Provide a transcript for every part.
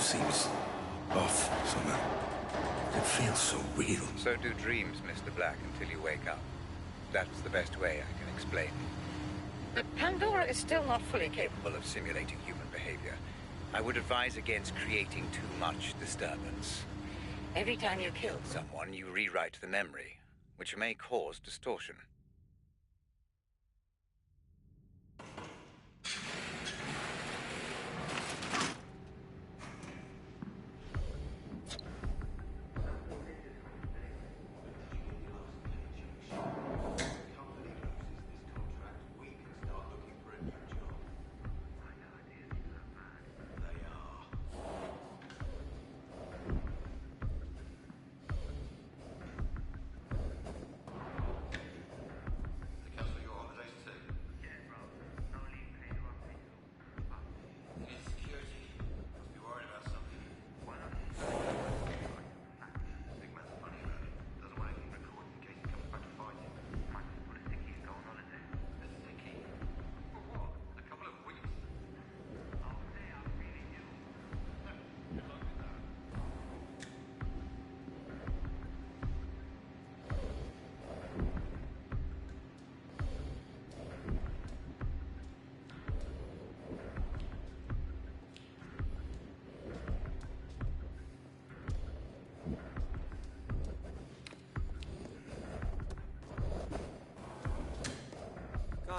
seems off somehow. It feels so real. So do dreams, Mr. Black, until you wake up. That's the best way I can explain. But Pandora is still not fully capable Of simulating human behavior. I would advise against creating too much disturbance. Every time you kill Someone, you rewrite the memory, which may cause distortion.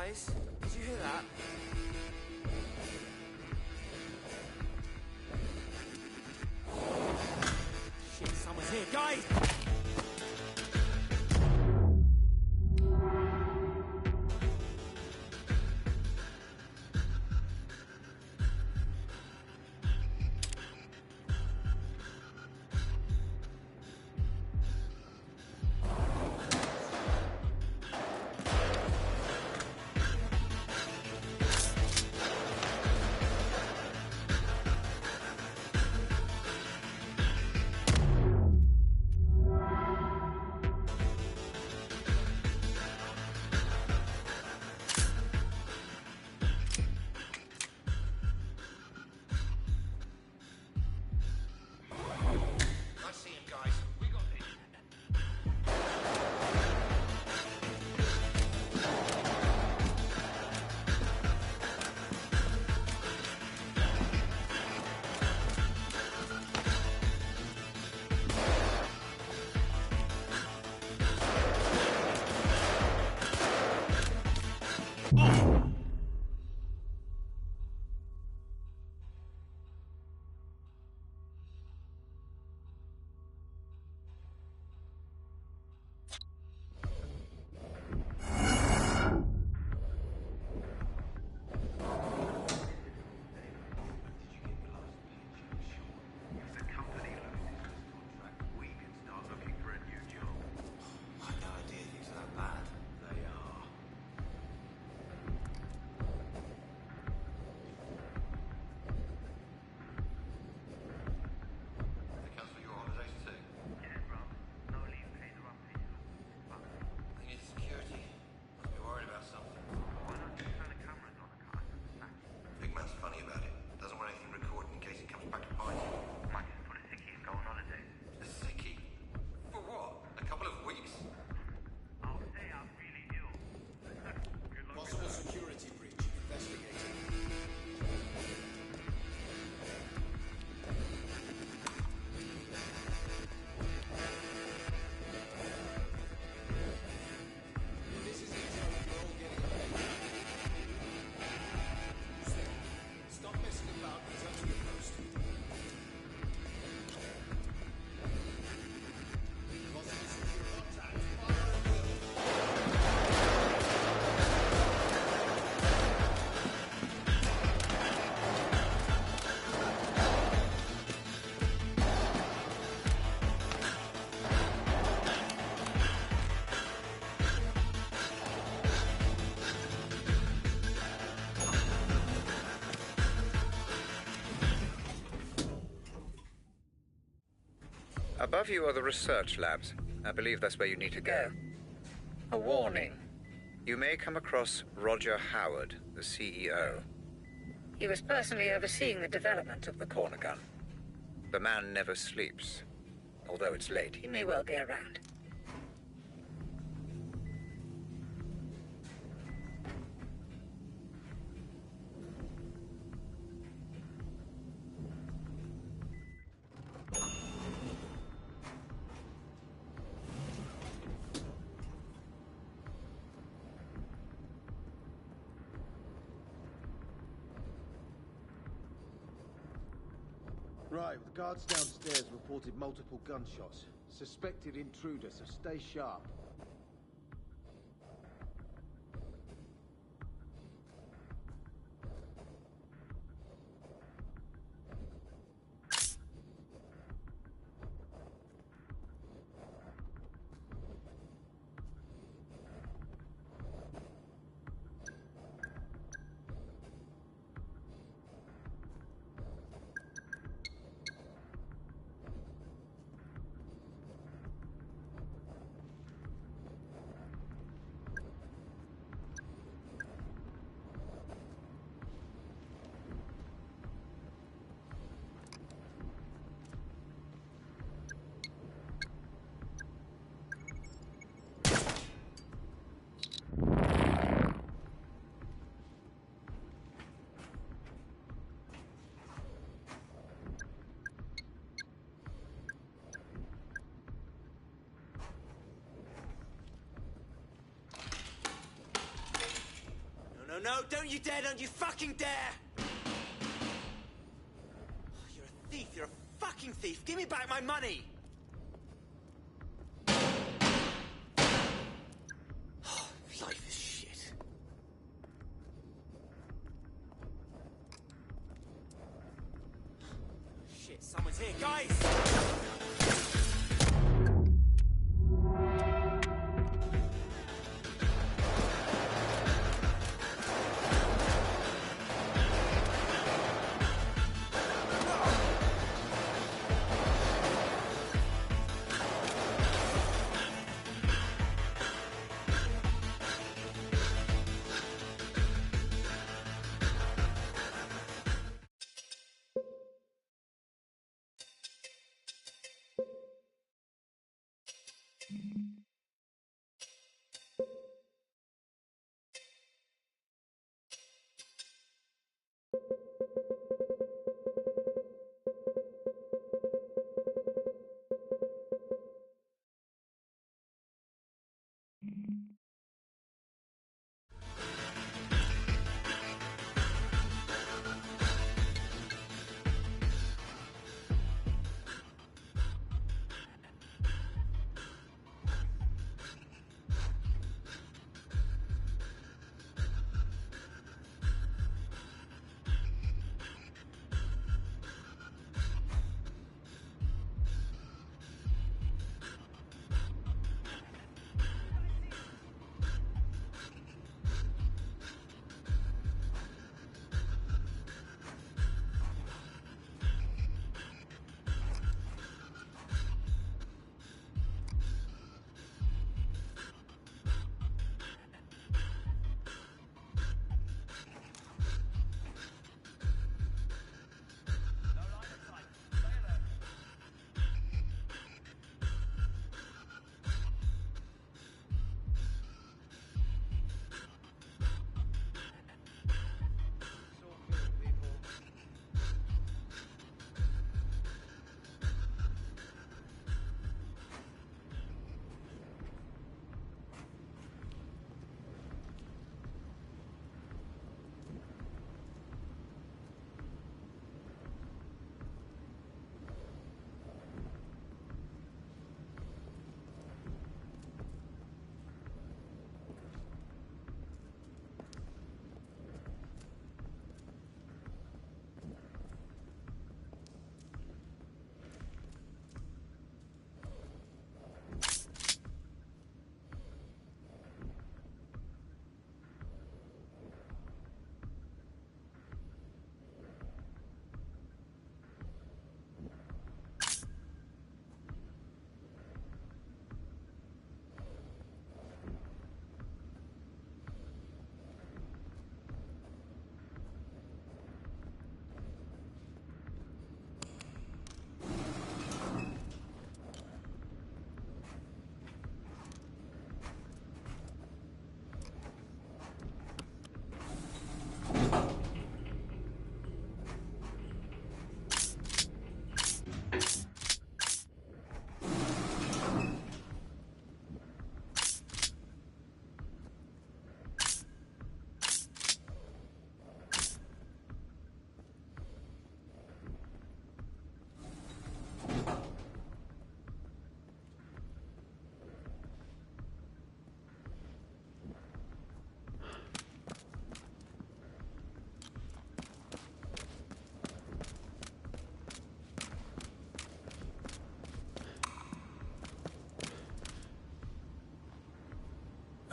Guys, did you hear that? Shit, someone's here. Guys! Above you are the research labs. I believe that's where you need to go. A warning. You may come across Roger Howard, the CEO. He was personally overseeing the development of the corner gun. The man never sleeps. Although it's late, He may well be around. Right, the guards downstairs reported multiple gunshots. Suspected intruder, so stay sharp. no, don't you dare, don't you fucking dare! You're a thief, you're a fucking thief! Give me back my money! Life is shit. Shit, someone's here, guys!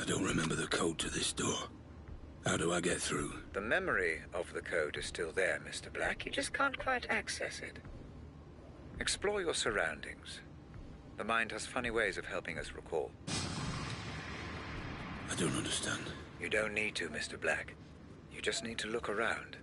I don't remember the code to this door. How do I get through? The memory of the code is still there, Mr. Black. You just can't quite access it. Explore your surroundings. The mind has funny ways of helping us recall. I don't understand. You don't need to, Mr. Black. You just need to look around.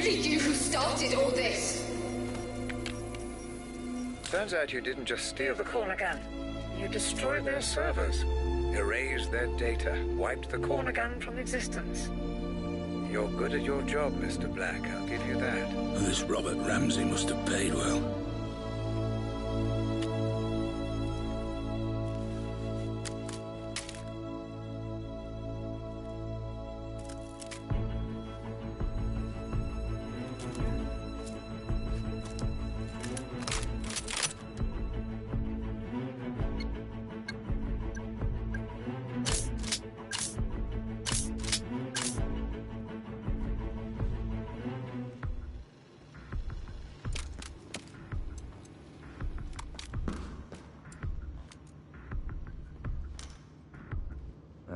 really you who started all this? Turns out you didn't just steal The the corner gun. You destroyed their servers, erased their data, wiped the corner corner gun. gun from existence. You're good at your job, Mr. Black. I'll give you that. Well, this Robert Ramsey must have paid well.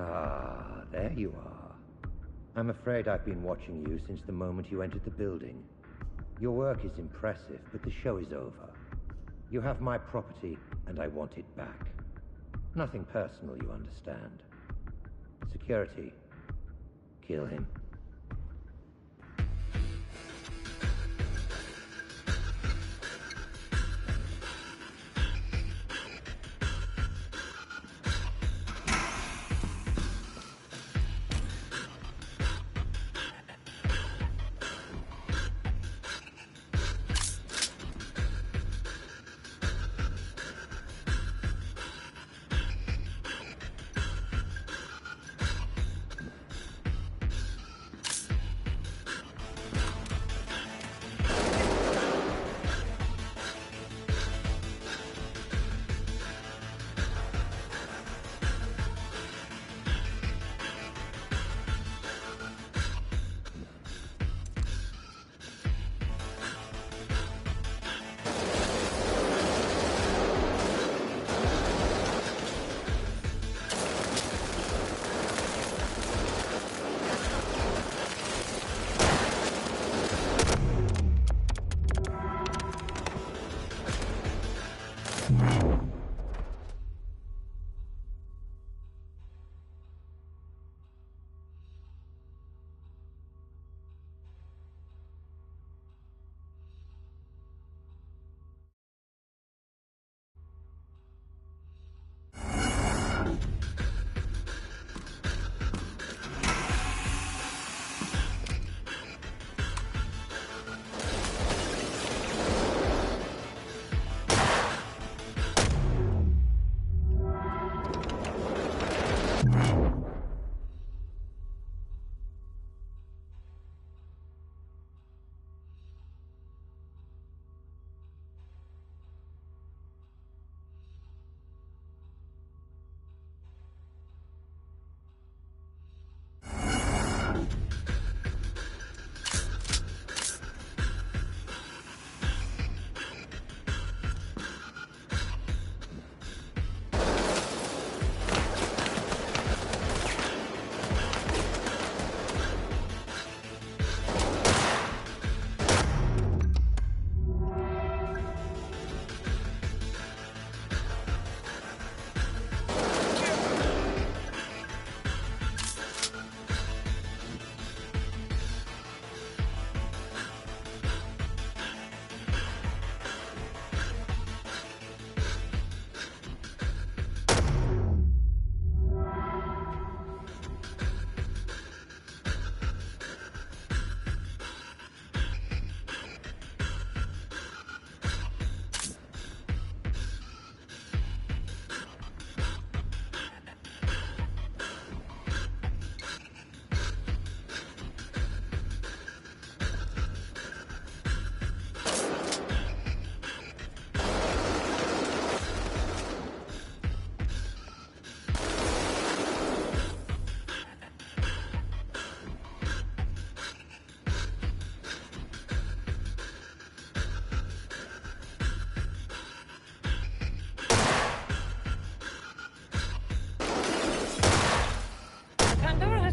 Ah, there you are. I'm afraid I've been watching you since the moment you entered the building. Your work is impressive, but the show is over. You have my property, and I want it back. Nothing personal, you understand. Security. Kill him.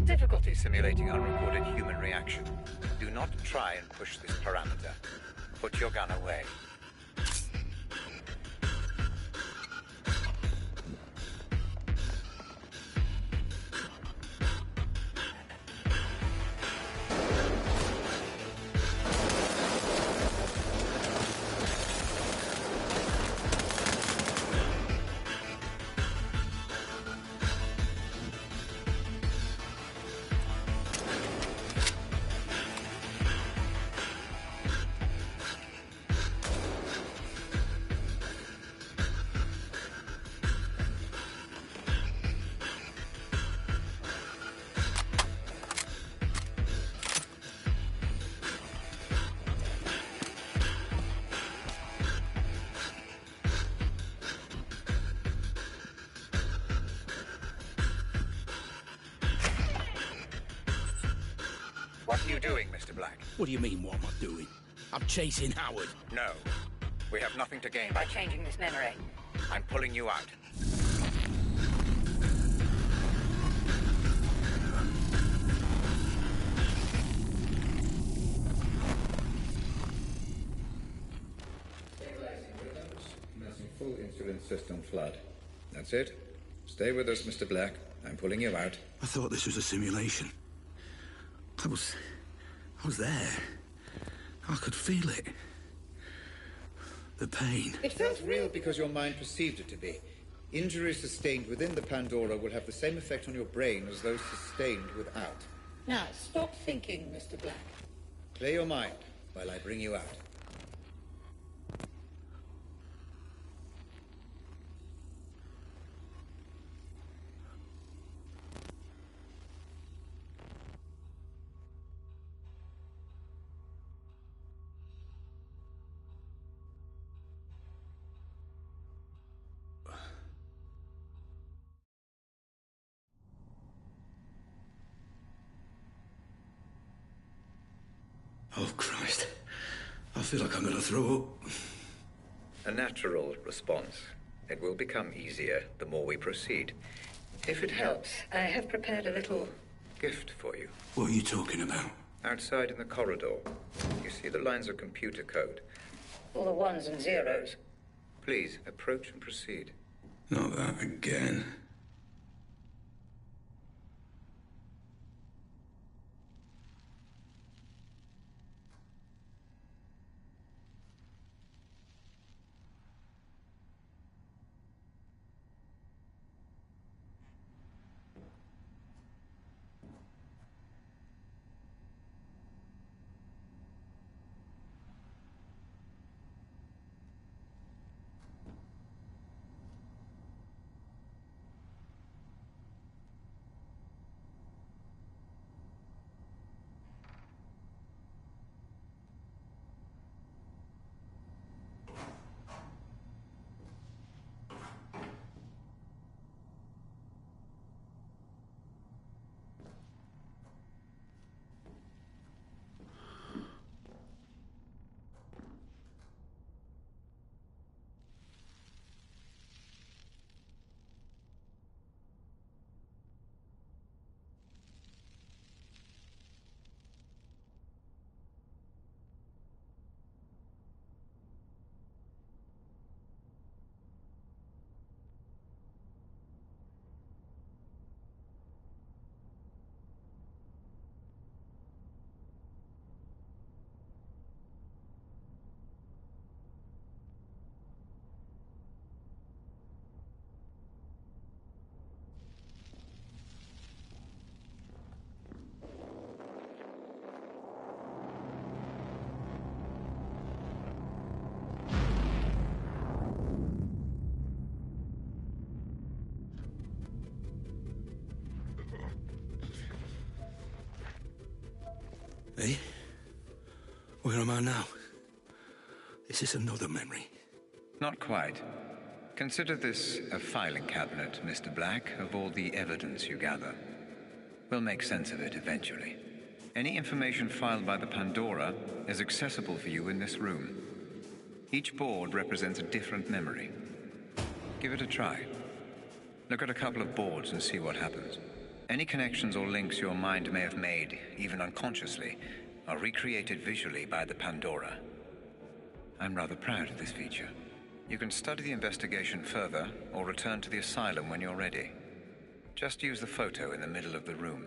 Difficulty simulating unrecorded human reaction. Do not try and push this parameter. Put your gun away. What are you doing, Mr. Black? What do you mean, what am I doing? I'm chasing Howard. No. We have nothing to gain By changing this memory. I'm pulling you out. Commencing full insulin system flood. That's it. Stay with us, Mr. Black. I'm pulling you out. I thought this was a simulation. I was there. I could feel it. The pain. It felt real because your mind perceived it to be. Injuries sustained within the Pandora will have the same effect on your brain as those sustained without. Now, stop thinking, Mr. Black. Clear your mind while I bring you out. Oh, Christ. I feel like I'm gonna throw up. A natural response. It will become easier the more we proceed. If it helps, I have prepared a little... Gift for you. What are you talking about? Outside in the corridor, you see the lines of computer code. all the ones and zeros. Please, approach and proceed. Not that again. Hey? Where am I now? Is this another memory? Not quite. Consider this a filing cabinet, Mr. Black, of all the evidence you gather. We'll make sense of it eventually. Any information filed by the Pandora is accessible for you in this room. Each board represents a different memory. Give it a try. Look at a couple of boards and see what happens. Any connections or links your mind may have made, even unconsciously, are recreated visually by the Pandora. I'm rather proud of this feature. You can study the investigation further, or return to the asylum when you're ready. Just use the photo in the middle of the room.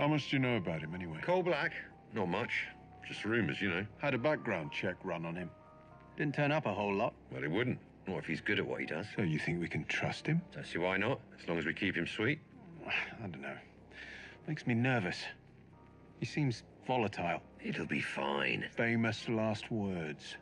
How much do you know about him, anyway? Coal Black? Not much. Just rumours, you know. Had a background check run on him. Didn't turn up a whole lot. Well, he wouldn't. Not if he's good at what he does. So you think we can trust him? Don't see why not, as long as we keep him sweet. I don't know. Makes me nervous. He seems volatile. It'll be fine. Famous last words.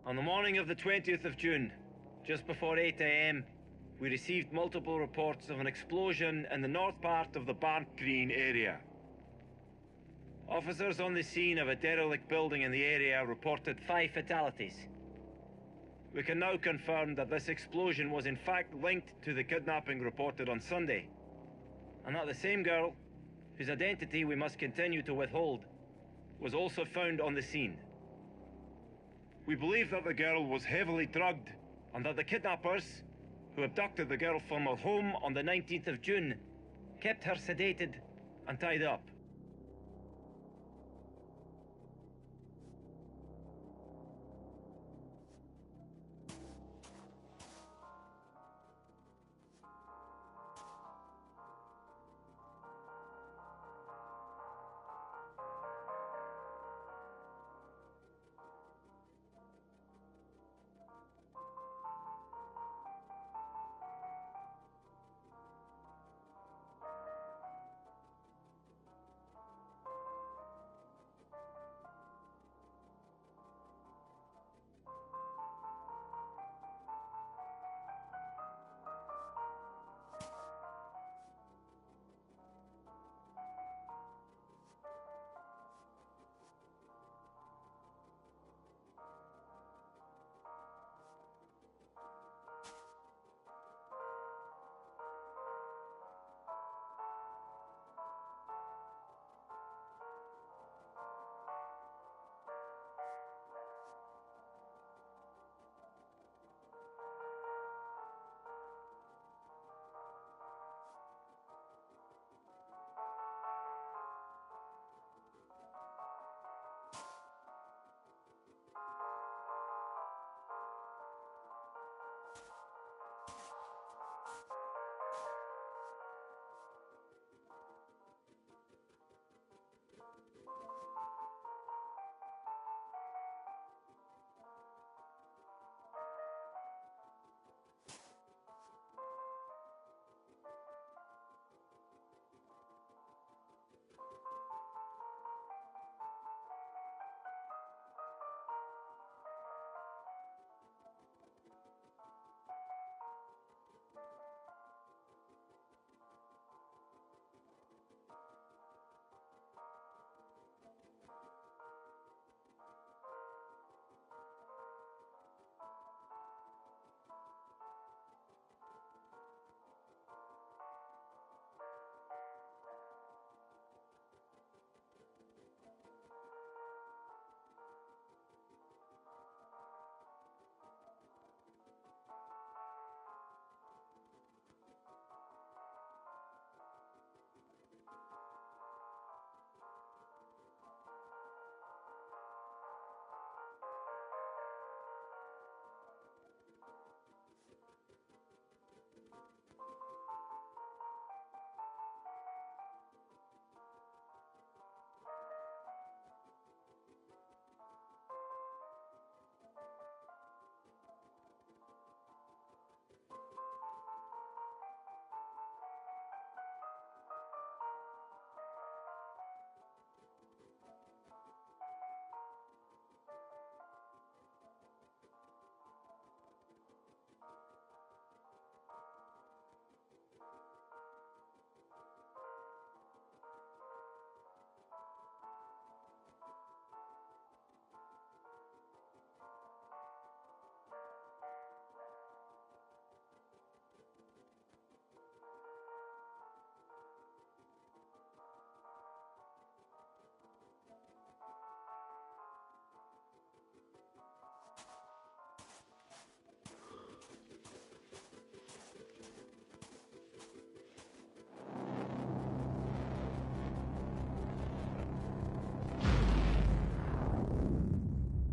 On the morning of the 20th of June, just before 8 a.m., we received multiple reports of an explosion in the north part of the Barnt Green area. Officers on the scene of a derelict building in the area reported 5 fatalities. We can now confirm that this explosion was in fact linked to the kidnapping reported on Sunday, and that the same girl, whose identity we must continue to withhold, was also found on the scene. We believe that the girl was heavily drugged and that the kidnappers, who abducted the girl from her home on the 19th of June, kept her sedated and tied up.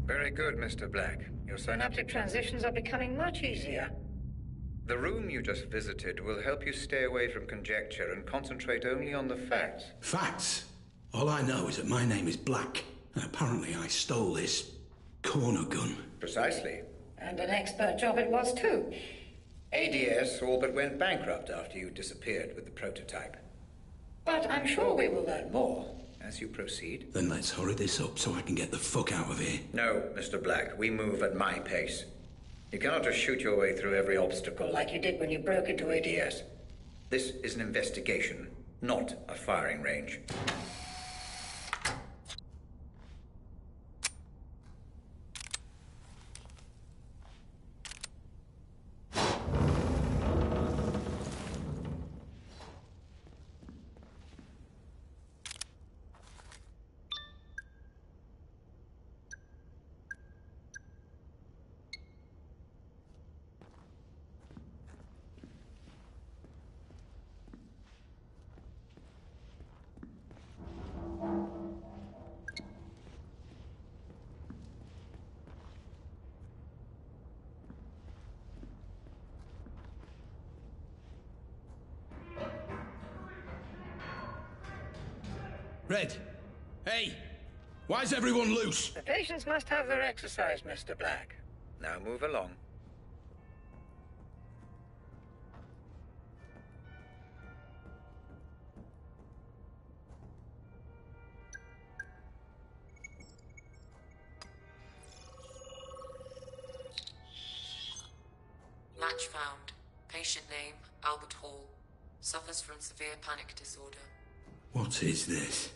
Very good, Mr. Black. Your Synaptic transitions are becoming much easier. The room you just visited will help you stay away from conjecture and concentrate only on the facts. Facts? All I know is that my name is Black, and apparently I stole this corner gun. Precisely. And an expert job it was, too. ADS all but went bankrupt after you disappeared with the prototype. But I'm sure we will learn more. As you proceed. Then let's hurry this up so I can get the fuck out of here. No, Mr. Black. We move at my pace. You cannot just shoot your way through every obstacle. Like you did when you broke into ADS. This is an investigation, not a firing range. Red! Hey! Why's everyone loose? The patients must have their exercise, Mr. Black. Now move along. Match found. Patient name, Albert Hall. Suffers from severe panic disorder. What is this?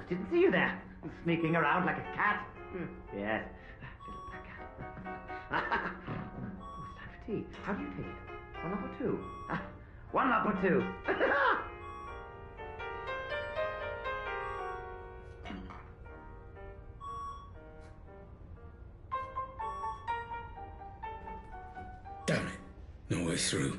Didn't see you there, sneaking around like a cat. Yes, little black cat. Oh, it's time for tea. How do you take it? One up or two? One up or two. Damn it. No way through.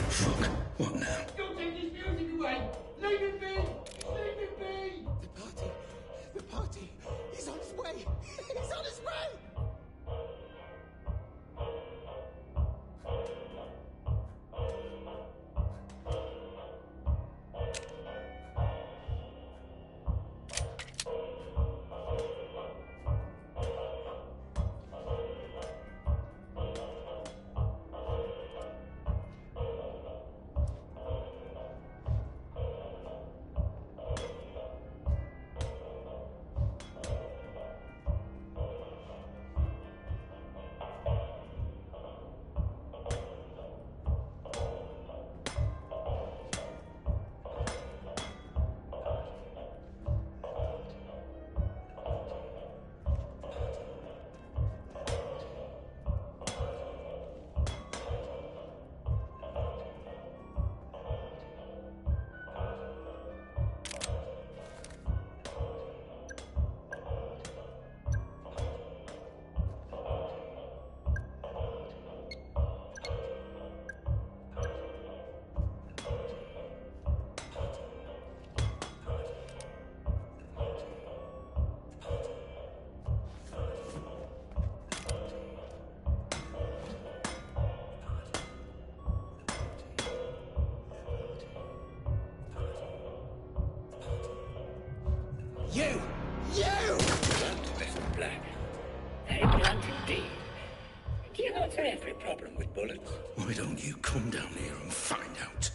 Fuck. What now? Don't take his music away! Leave it be! Leave it be! The party, he's on his way! He's on his way! You! Mr. Black. Very blunt indeed. Do you answer every problem with bullets? Why don't you come down here and find out?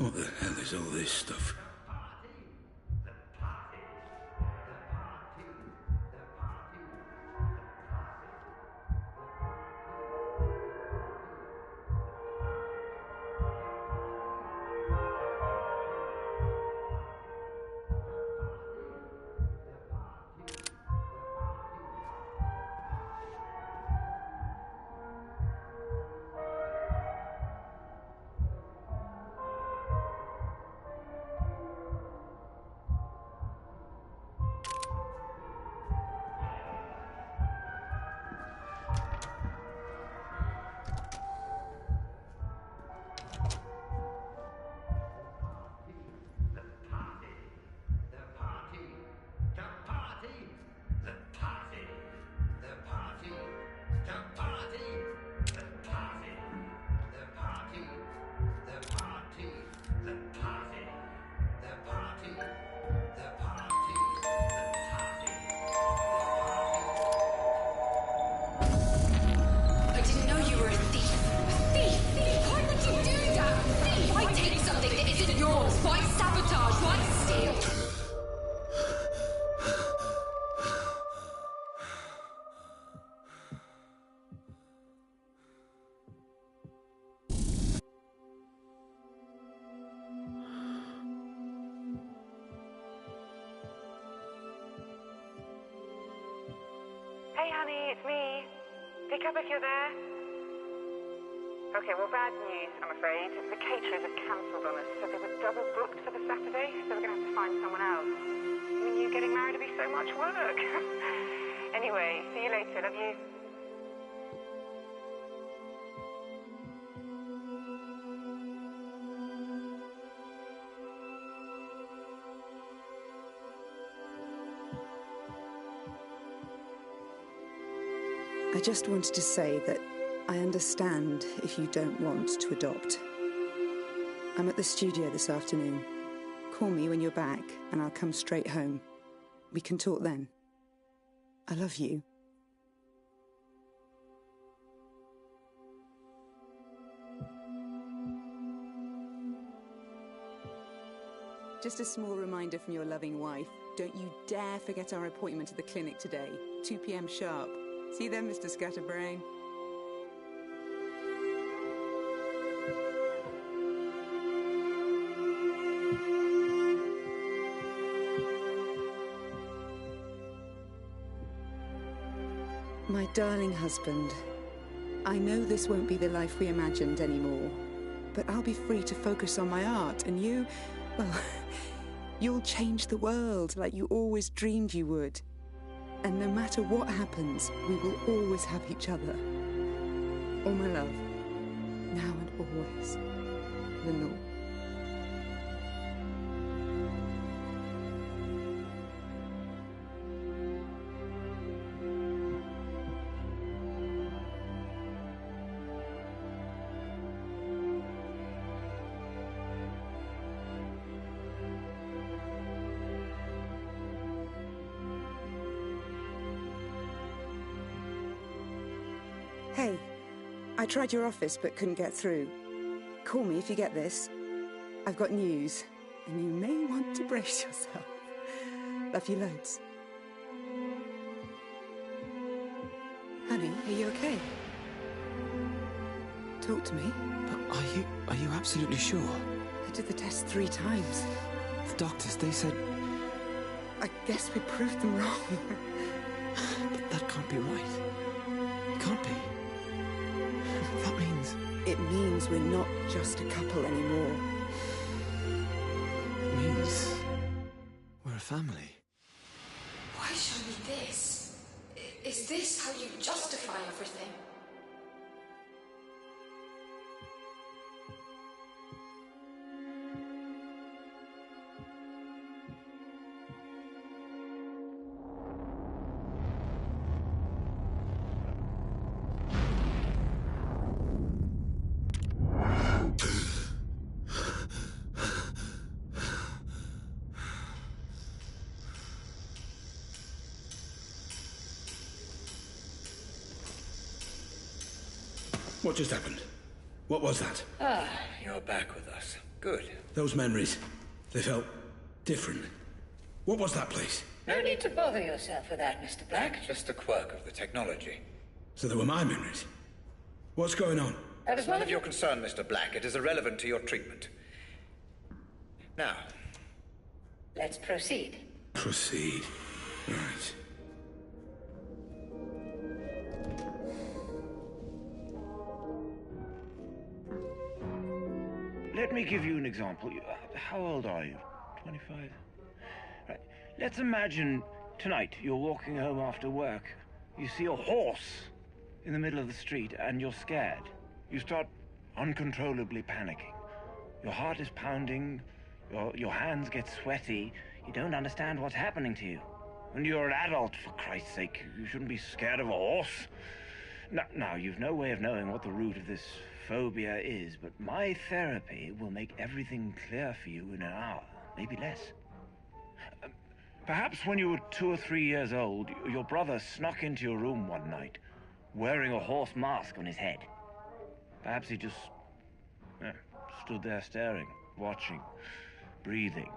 What the hell is all this stuff? Hey, honey, it's me. Pick up if you're there. Okay, well, bad news, I'm afraid. The caterers have cancelled on us, so they were double booked for the Saturday, so we're going to have to find someone else. I mean, you getting married would be so much work. Anyway, see you later. Love you. I just wanted to say that I understand if you don't want to adopt. I'm at the studio this afternoon. Call me when you're back, and I'll come straight home. We can talk then. I love you. Just a small reminder from your loving wife. Don't you dare forget our appointment at the clinic today. 2 p.m. sharp. See you then, Mr. Scatterbrain. My darling husband, I know this won't be the life we imagined anymore, but I'll be free to focus on my art, and you, well, you'll change the world like you always dreamed you would. And no matter what happens, we will always have each other. All my love, now and always, Lenore. Hey, I tried your office but couldn't get through. Call me if you get this. I've got news, and you may want to brace yourself. Love you loads. Honey, are you okay? Talk to me. But are you absolutely sure? I did the test 3 times. The doctors, they said... I guess we proved them wrong. But that can't be right. It can't be. That means... It means we're not just a couple anymore. It means... we're a family. Why show me this? Is this how you justify everything? What just happened? What was that? Ah, you're back with us. Good. Those memories, they felt different. What was that place? No need to bother yourself with that, Mr. Black. Just a quirk of the technology. So they were my memories? What's going on? That It's none of your concern, Mr. Black. It is irrelevant to your treatment. Now. Let's proceed. Proceed. Right. Let me give you an example. How old are you? 25? Right. Let's imagine tonight you're walking home after work. You see a horse in the middle of the street and you're scared. You start uncontrollably panicking. Your heart is pounding, your hands get sweaty. You don't understand what's happening to you. And you're an adult, for Christ's sake. You shouldn't be scared of a horse. Now, you've no way of knowing what the root of this phobia is, but my therapy will make everything clear for you in an hour, maybe less. Perhaps when you were 2 or 3 years old, your brother snuck into your room one night, wearing a horse mask on his head. Perhaps he just stood there staring, watching, breathing,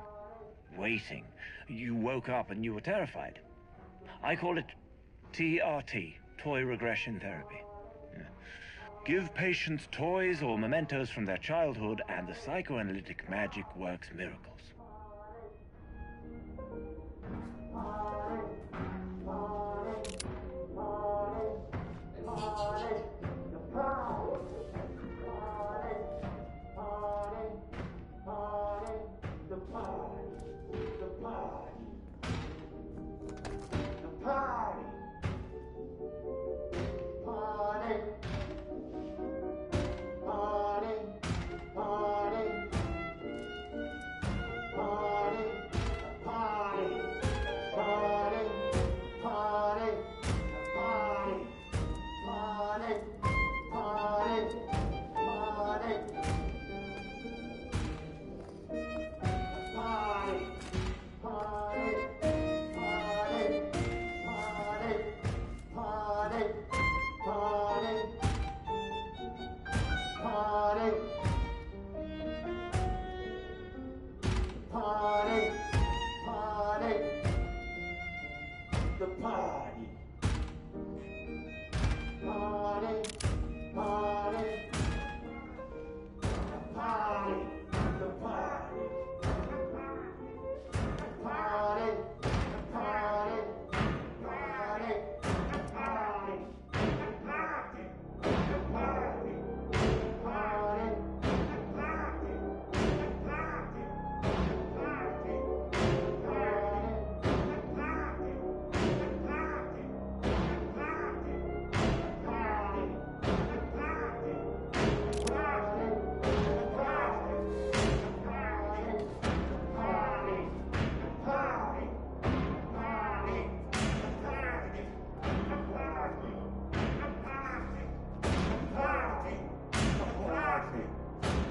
waiting. You woke up and you were terrified. I call it TRT, Toy Regression Therapy. Give patients toys or mementos from their childhood, and the psychoanalytic magic works miracles.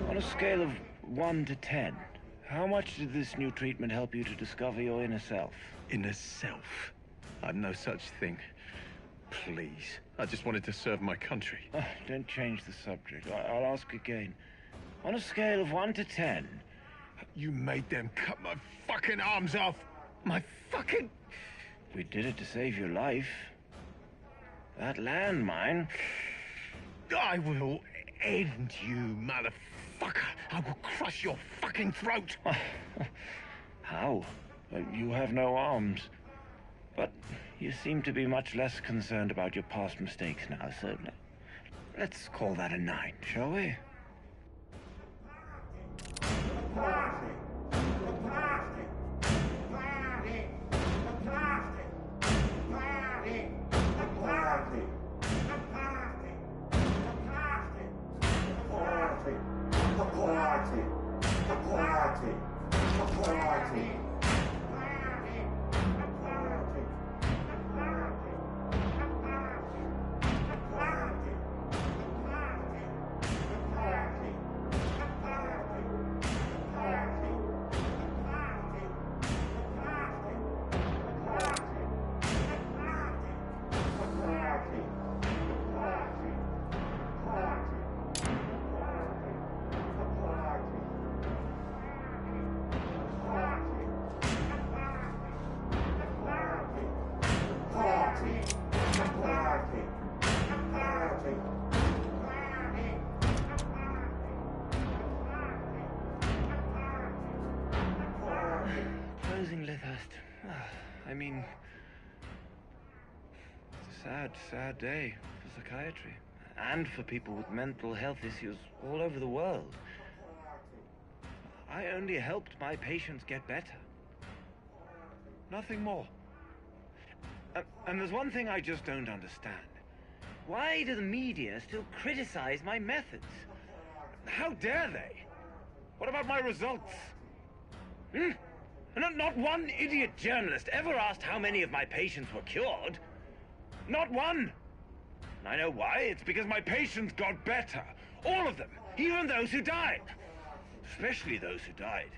On a scale of 1 to 10, how much did this new treatment help you to discover your inner self? Inner self? I've no such thing. Please. I just wanted to serve my country. Don't change the subject. I'll ask again. On a scale of 1 to 10... You made them cut my fucking arms off! My fucking... We did it to save your life. That landmine... I will end you, motherfucker! I will crush your fucking throat! How? You have no arms. But you seem to be much less concerned about your past mistakes now, so let's call that a 9, shall we? I mean, it's a sad, sad day for psychiatry. And for people with mental health issues all over the world. I only helped my patients get better. Nothing more. And there's one thing I just don't understand. Why do the media still criticize my methods? How dare they? What about my results? Not one idiot journalist ever asked how many of my patients were cured. Not one! And I know why. It's because my patients got better. All of them. Even those who died. Especially those who died.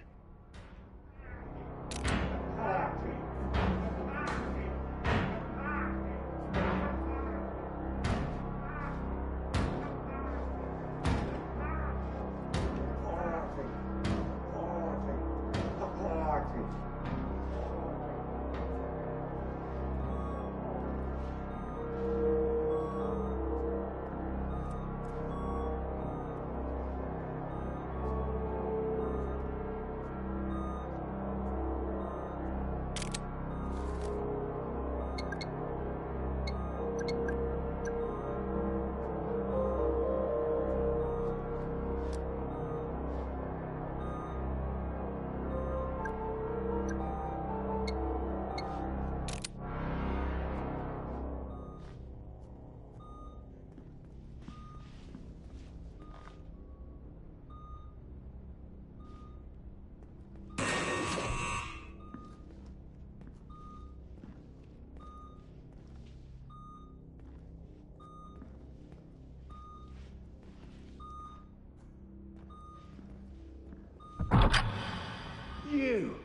You,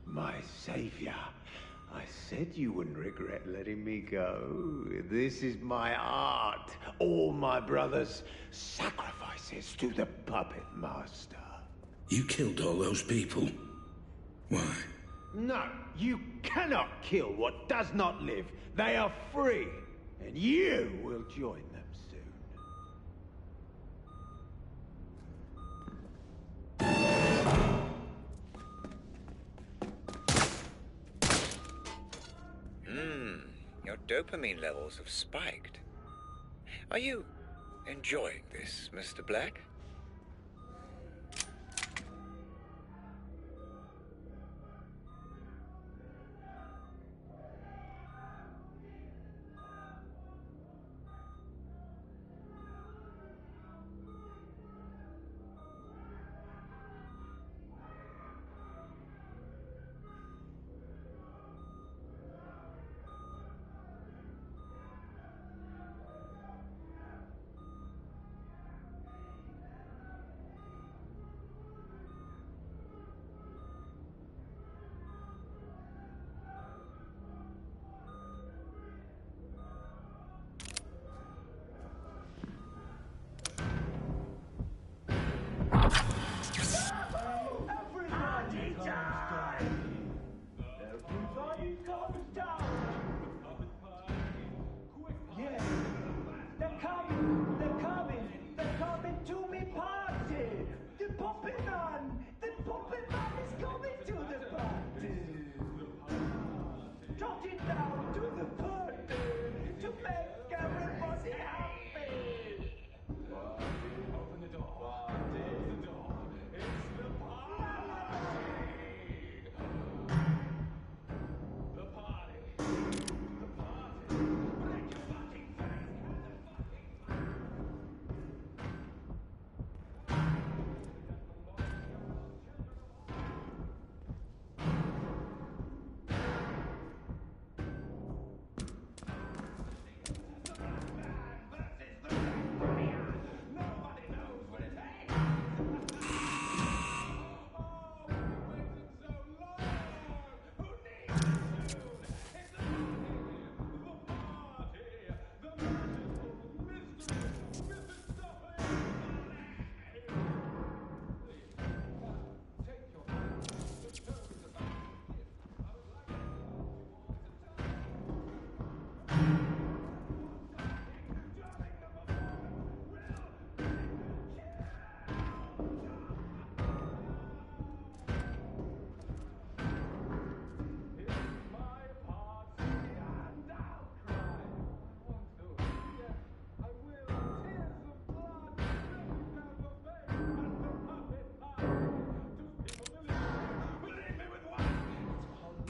my savior. I said you wouldn't regret letting me go. This is my art. All my brothers' sacrifices to the puppet master. You killed all those people. Why? No, you cannot kill what does not live. They are free, and you will join them soon. Your dopamine levels have spiked. Are you enjoying this, Mr. Black?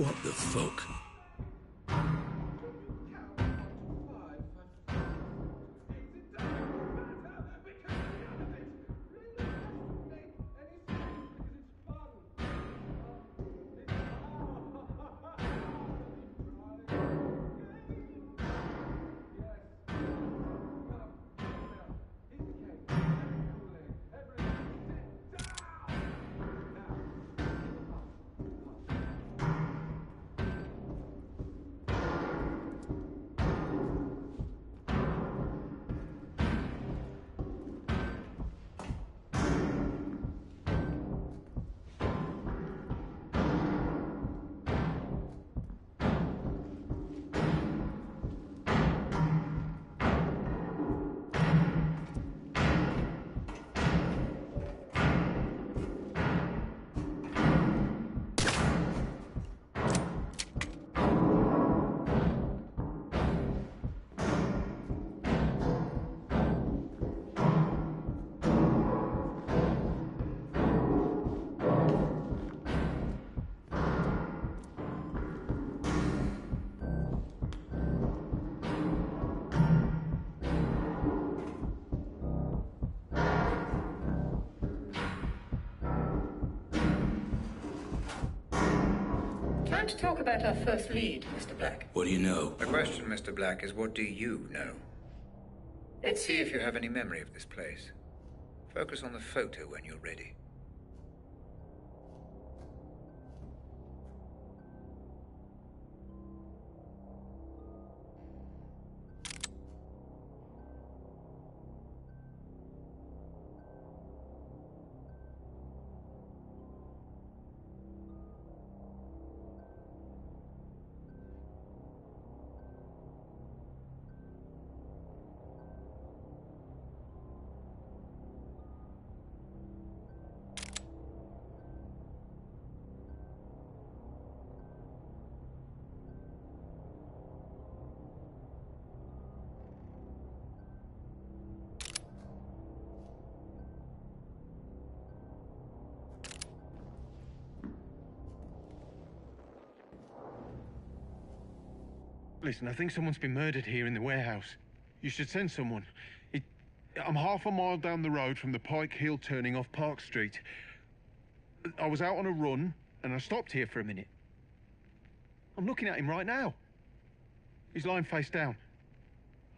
What the fuck? Time to talk about our first lead, Mr. Black. What do you know? The question, Mr. Black, is what do you know? Let's see if you have any memory of this place. Focus on the photo when you're ready. Listen, I think someone's been murdered here in the warehouse. You should send someone. I'm half a mile down the road from the Pike Hill turning off Park Street. I was out on a run, and I stopped here for a minute. I'm looking at him right now. He's lying face down.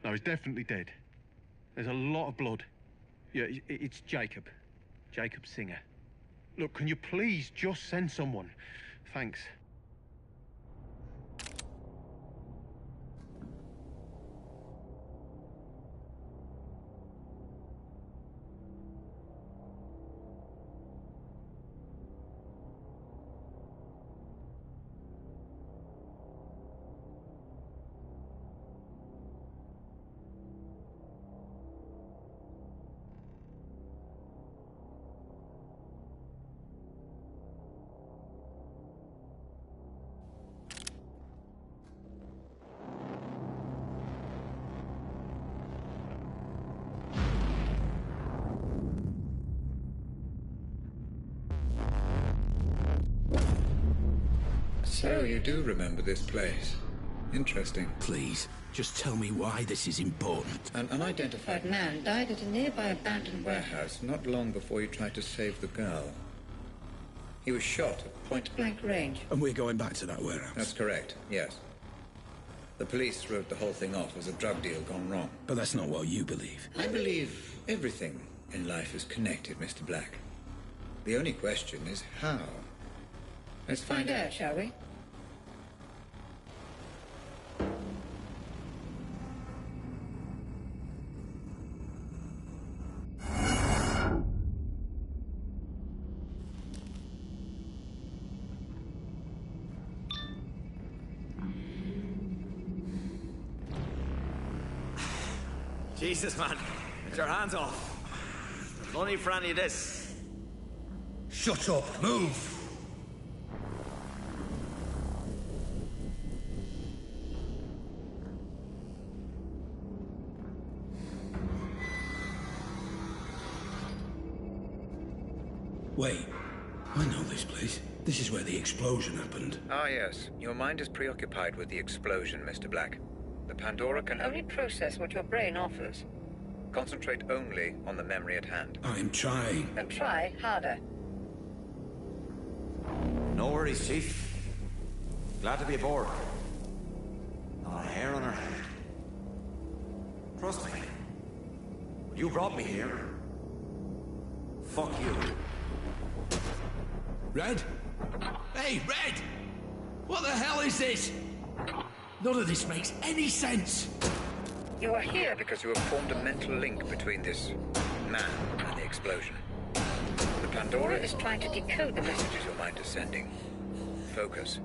No, he's definitely dead. There's a lot of blood. Yeah, it's Jacob. Jacob Singer. Look, can you please just send someone? Thanks. So you do remember this place. Interesting. Please, just tell me why this is important. An unidentified Man died at a nearby abandoned warehouse. warehouse not long before you tried to save the girl. He was shot at point-blank range. And we're going back to that warehouse? That's correct, yes. The police wrote the whole thing off as a drug deal gone wrong. But that's not what you believe. I believe everything in life is connected, Mr. Black. The only question is how. Let's Find out, shall we? Jesus, man. Get your hands off. No need for any of this. Shut up! Move! Wait. I know this place. This is where the explosion happened. Ah, yes. Your mind is preoccupied with the explosion, Mr. Black. The Pandora can Only process what your brain offers. concentrate only on the memory at hand. I'm trying. Then try harder. No worries, Chief. Glad to be aboard. Not a hair on her head. Trust me. You brought me here. Fuck you. Red? Hey, Red! What the hell is this? None of this makes any sense. You are here because you have formed a mental link between this man and the explosion. The Pandora is trying to decode the messages your mind is sending. Focus.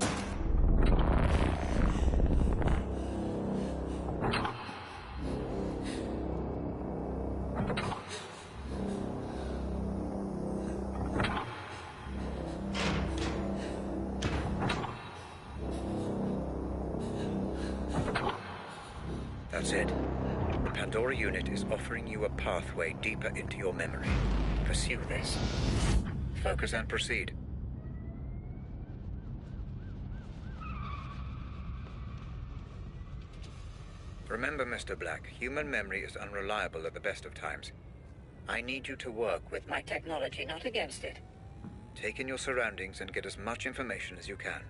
That's it. The Pandora unit is offering you a pathway deeper into your memory. Pursue this. Focus and proceed. Remember, Mr. Black, human memory is unreliable at the best of times. I need you to work with my technology, not against it. Take in your surroundings and get as much information as you can.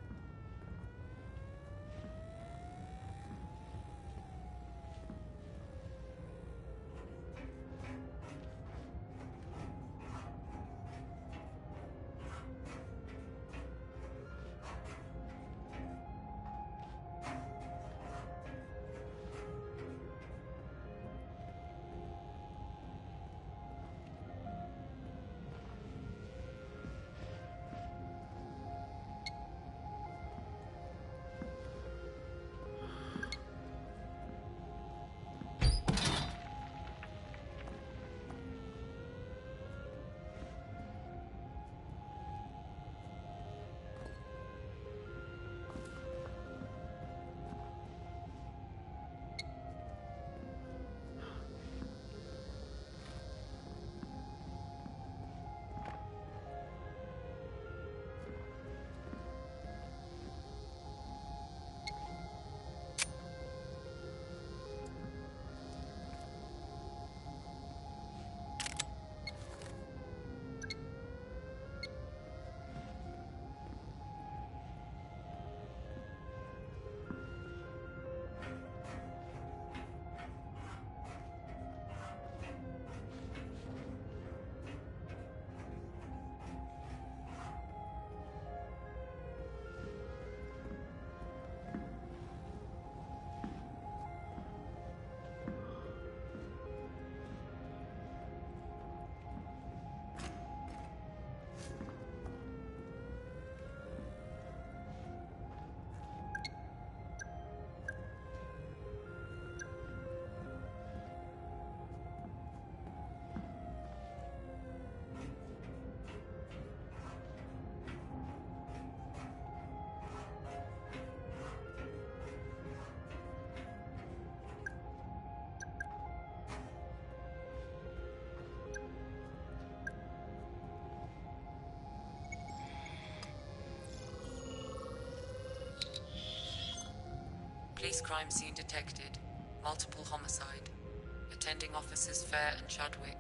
Police crime scene detected. Multiple homicide. Attending officers Fair and Chadwick.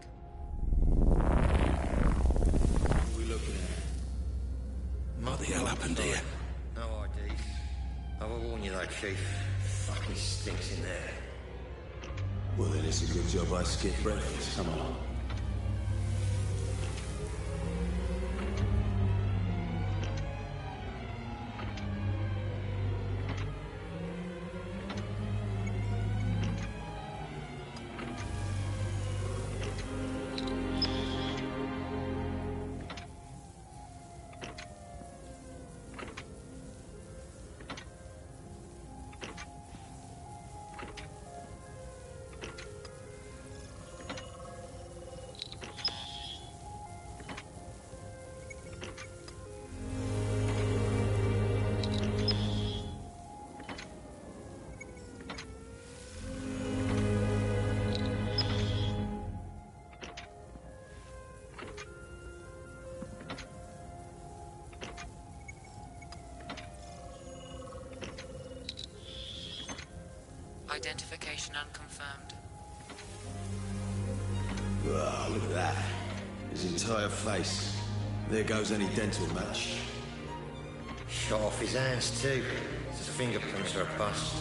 What are we looking at? What the hell happened here? No IDs. I will warn you though, Chief. Fucking stinks in there. Well, then it's a good job I skipped breakfast. Come on. Identification unconfirmed. Ah, look at that. His entire face. There goes any dental match. Shot off his hands too. His fingerprints are a bust.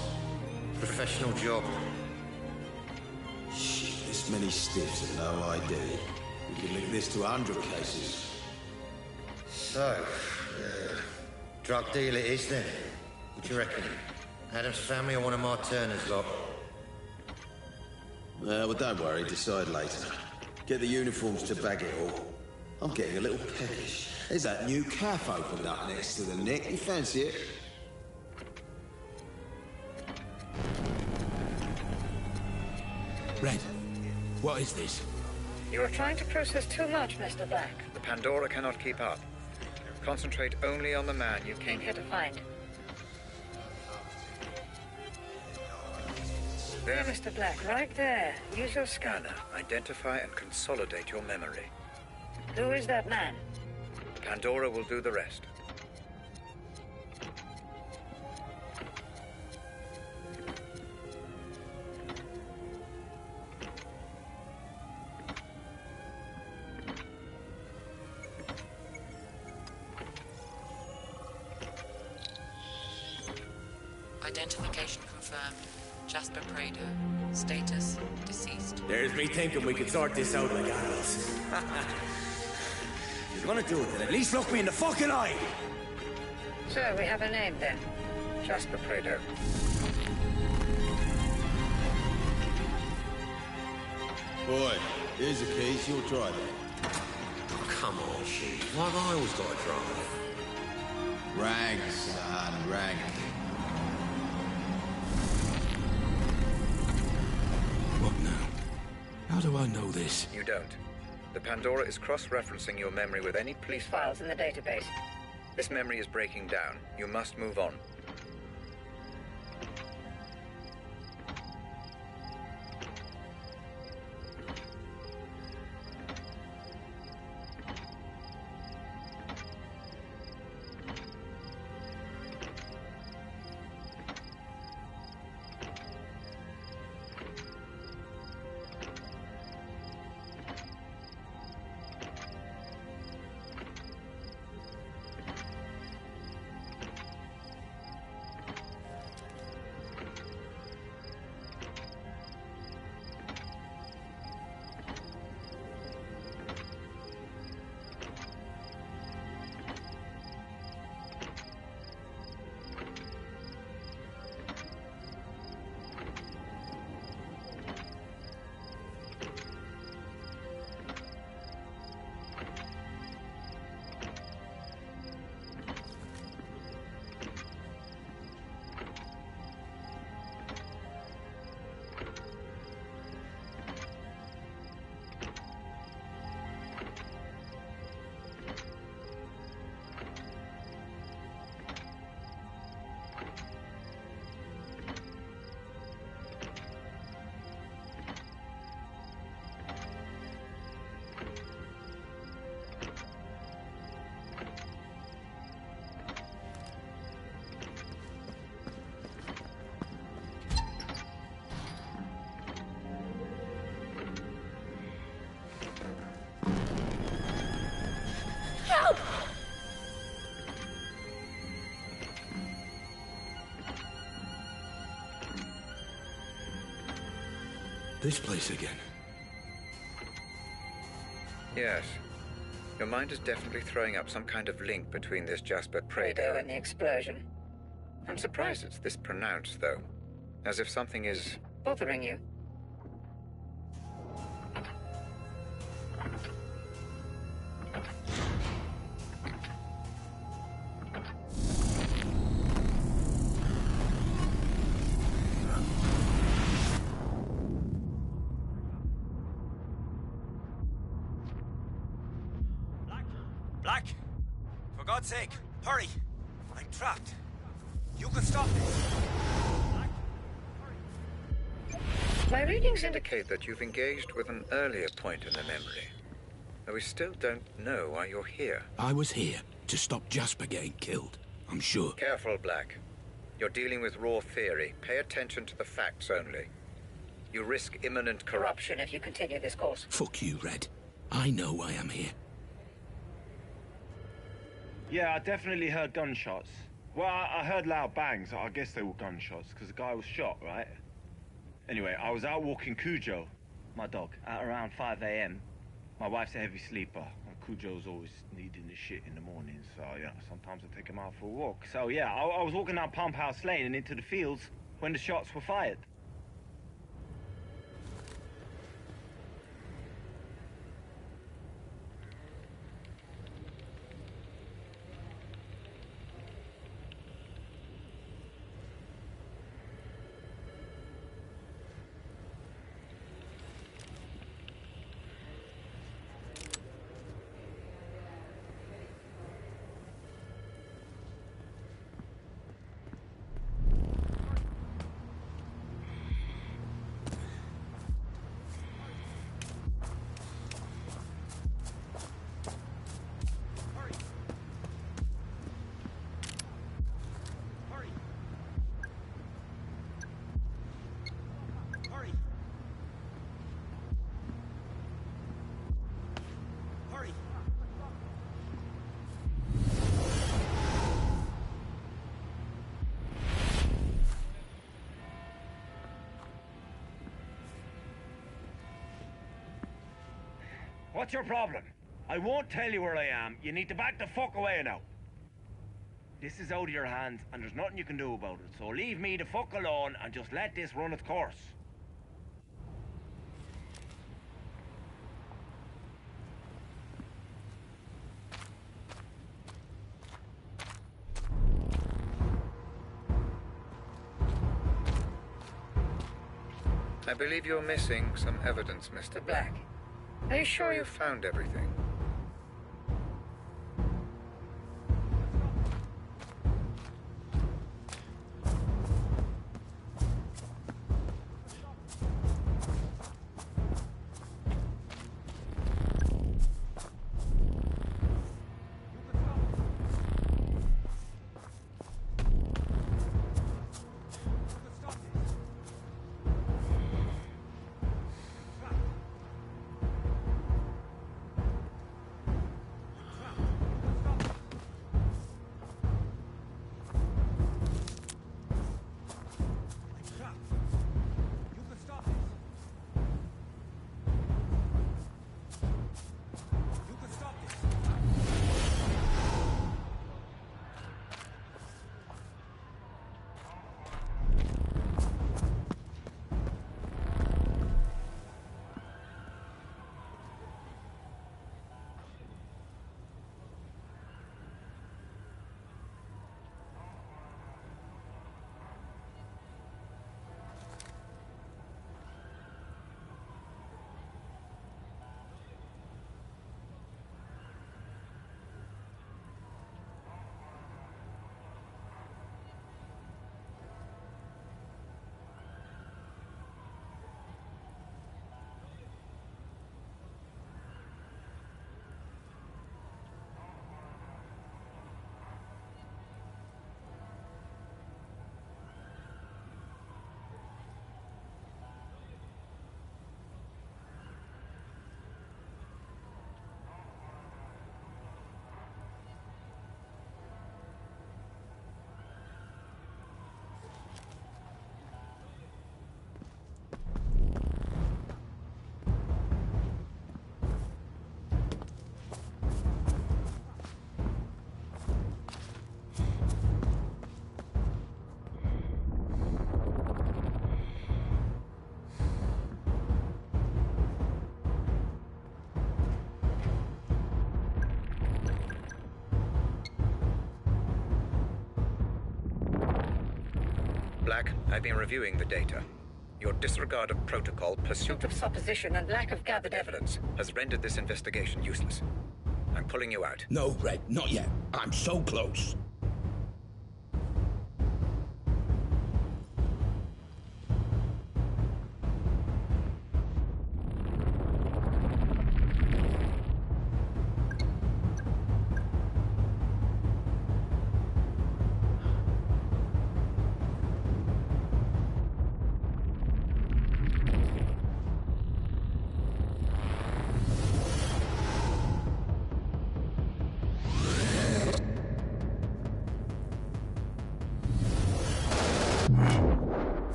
Professional job. Shit, this many stiffs and no ID. We could link this to 100 cases. So, drug deal it is then. What do you reckon? Adam's family or one of my Turner's lot? Well, don't worry, decide later. Get the uniforms to bag it all. I'm getting a little peckish. There's that new cafe opened up next to the Nick. You fancy it? Red, what is this? You are trying to process too much, Mr. Black. The Pandora cannot keep up. Concentrate only on the man you came here to find. There, Mr. Black, right there. Use your scanner. Identify and consolidate your memory. Who is that man? Pandora will do the rest. Identification confirmed. Jasper Prado. Status, deceased. There's me thinking we could sort this out like animals. If you're gonna do it, then at least look me in the fucking eye! So, we have a name then. Jasper Prado. Boy, here's the keys. You'll drive it. Oh, come on, shoot. Why have I always got to drive? Rang, son, rang. What now? How do I know this? You don't. The Pandora is cross-referencing your memory with any police Files in the database. This memory is breaking down. You must move on. This place again. Yes. Your mind is definitely throwing up some kind of link between this Jasper Prado and the explosion. I'm surprised it's this pronounced, though. As if something is... bothering you. Black! For God's sake, hurry! I'm trapped. You can stop this. My readings indicate that you've engaged with an earlier point in the memory. Though we still don't know why you're here. I was here to stop Jasper getting killed, I'm sure. Careful, Black. You're dealing with raw theory. Pay attention to the facts only. You risk imminent corruption if you continue this course. Fuck you, Red. I know why I'm here. Yeah, I definitely heard gunshots. Well, I heard loud bangs. I guess they were gunshots, because the guy was shot, right? Anyway, I was out walking Cujo, my dog, at around 5 a.m. My wife's a heavy sleeper, and Cujo's always needing the shit in the morning, so, yeah, sometimes I take him out for a walk. So, yeah, I was walking down Pump House Lane and into the fields when the shots were fired. What's your problem? I won't tell you where I am. You need to back the fuck away now. This is out of your hands, and there's nothing you can do about it. So leave me the fuck alone and just let this run its course. I believe you're missing some evidence, Mr. Black. Are you sure you found everything? Black, I've been reviewing the data. Your disregard of protocol, pursuit of supposition, and lack of gathered evidence has rendered this investigation useless. I'm pulling you out. No, Red, not yet. I'm so close.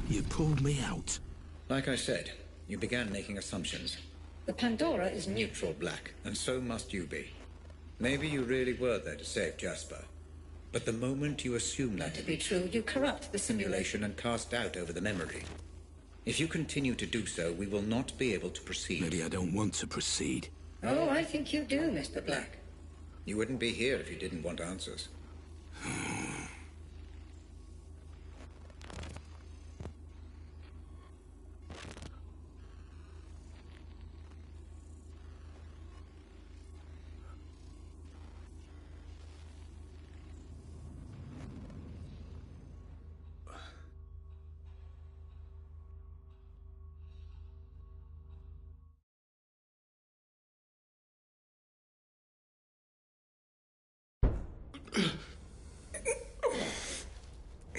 You pulled me out. Like I said, you began making assumptions. The Pandora is neutral, Black, and so must you be. Maybe you really were there to save Jasper. But the moment you assume that to be true, you corrupt the simulation and cast doubt over the memory. If you continue to do so, we will not be able to proceed. Maybe I don't want to proceed. Oh, I think you do, Mr. Black. You wouldn't be here if you didn't want answers.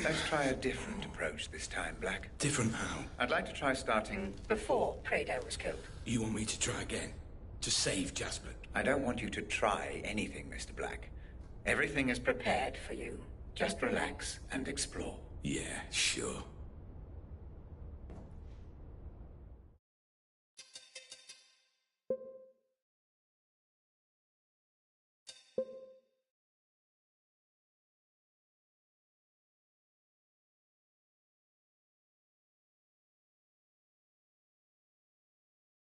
Let's try a different approach this time, Black. Different how? I'd like to try starting before Prado was killed. You want me to try again? To save Jasper? I don't want you to try anything, Mr. Black. Everything is prepared for you. Just relax and explore. Yeah, sure.